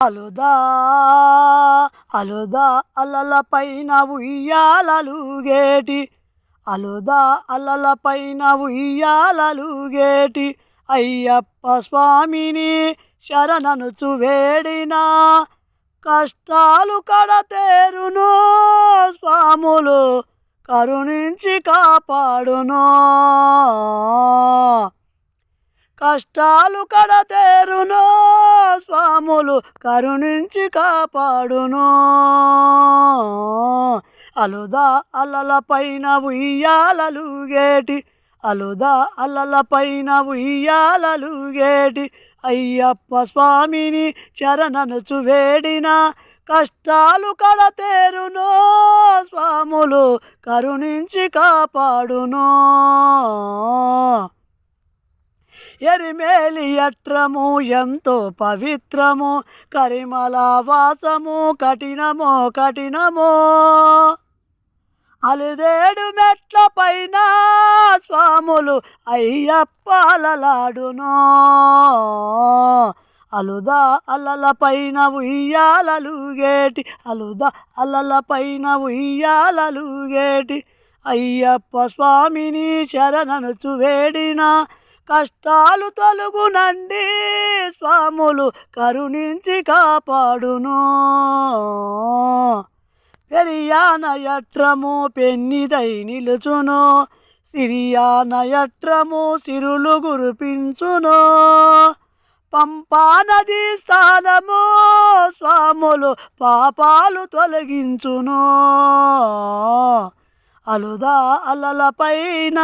అలుదా అలుదా అలలపైన ఉయ్యాలలుగేటి, అలుదా అలలపైన ఉయ్యాలలుగేటి అయ్యప్ప స్వామిని శరణనుచు వేడినా కష్టాలు కడతేరును స్వాములు కరుణించి కాపాడును. కష్టాలు కడతేరును స్వాములు కరుణించి కాపాడును. అలుదా అలలపైన ఉయ్యాలలుగేటి, అలుదా అలలపైన ఉయ్యాలలుగేటి అయ్యప్ప స్వామిని శరణనుచు వేడిన కష్టాలు కడతేరును స్వాములు కరుణించి కాపాడును. ఎరిమేలి యట్రము ఎంతో పవిత్రము, కరిమల వాసము కఠినమో కఠినమో, అలిదేడు మెట్ల పైన స్వాములు అయ్యప్పలలాడును. అలుదా అలలపైన ఉయ్యాలలుగేటి, అలుదా అలలపైన ఉయ్యాలలుగేటి అయ్యప్ప స్వామిని శరణనుచు వేడిన కష్టాలు తొలగునండి స్వాములు కరుణించి కాపాడును. పెరియానయట్రము పెన్నిదై నిలుచును, సిరియానయట్రము సిరులు కురిపించును. పంపానది స్థానము స్వాములు పాపాలు తొలగించును. అలుదా అలలపైన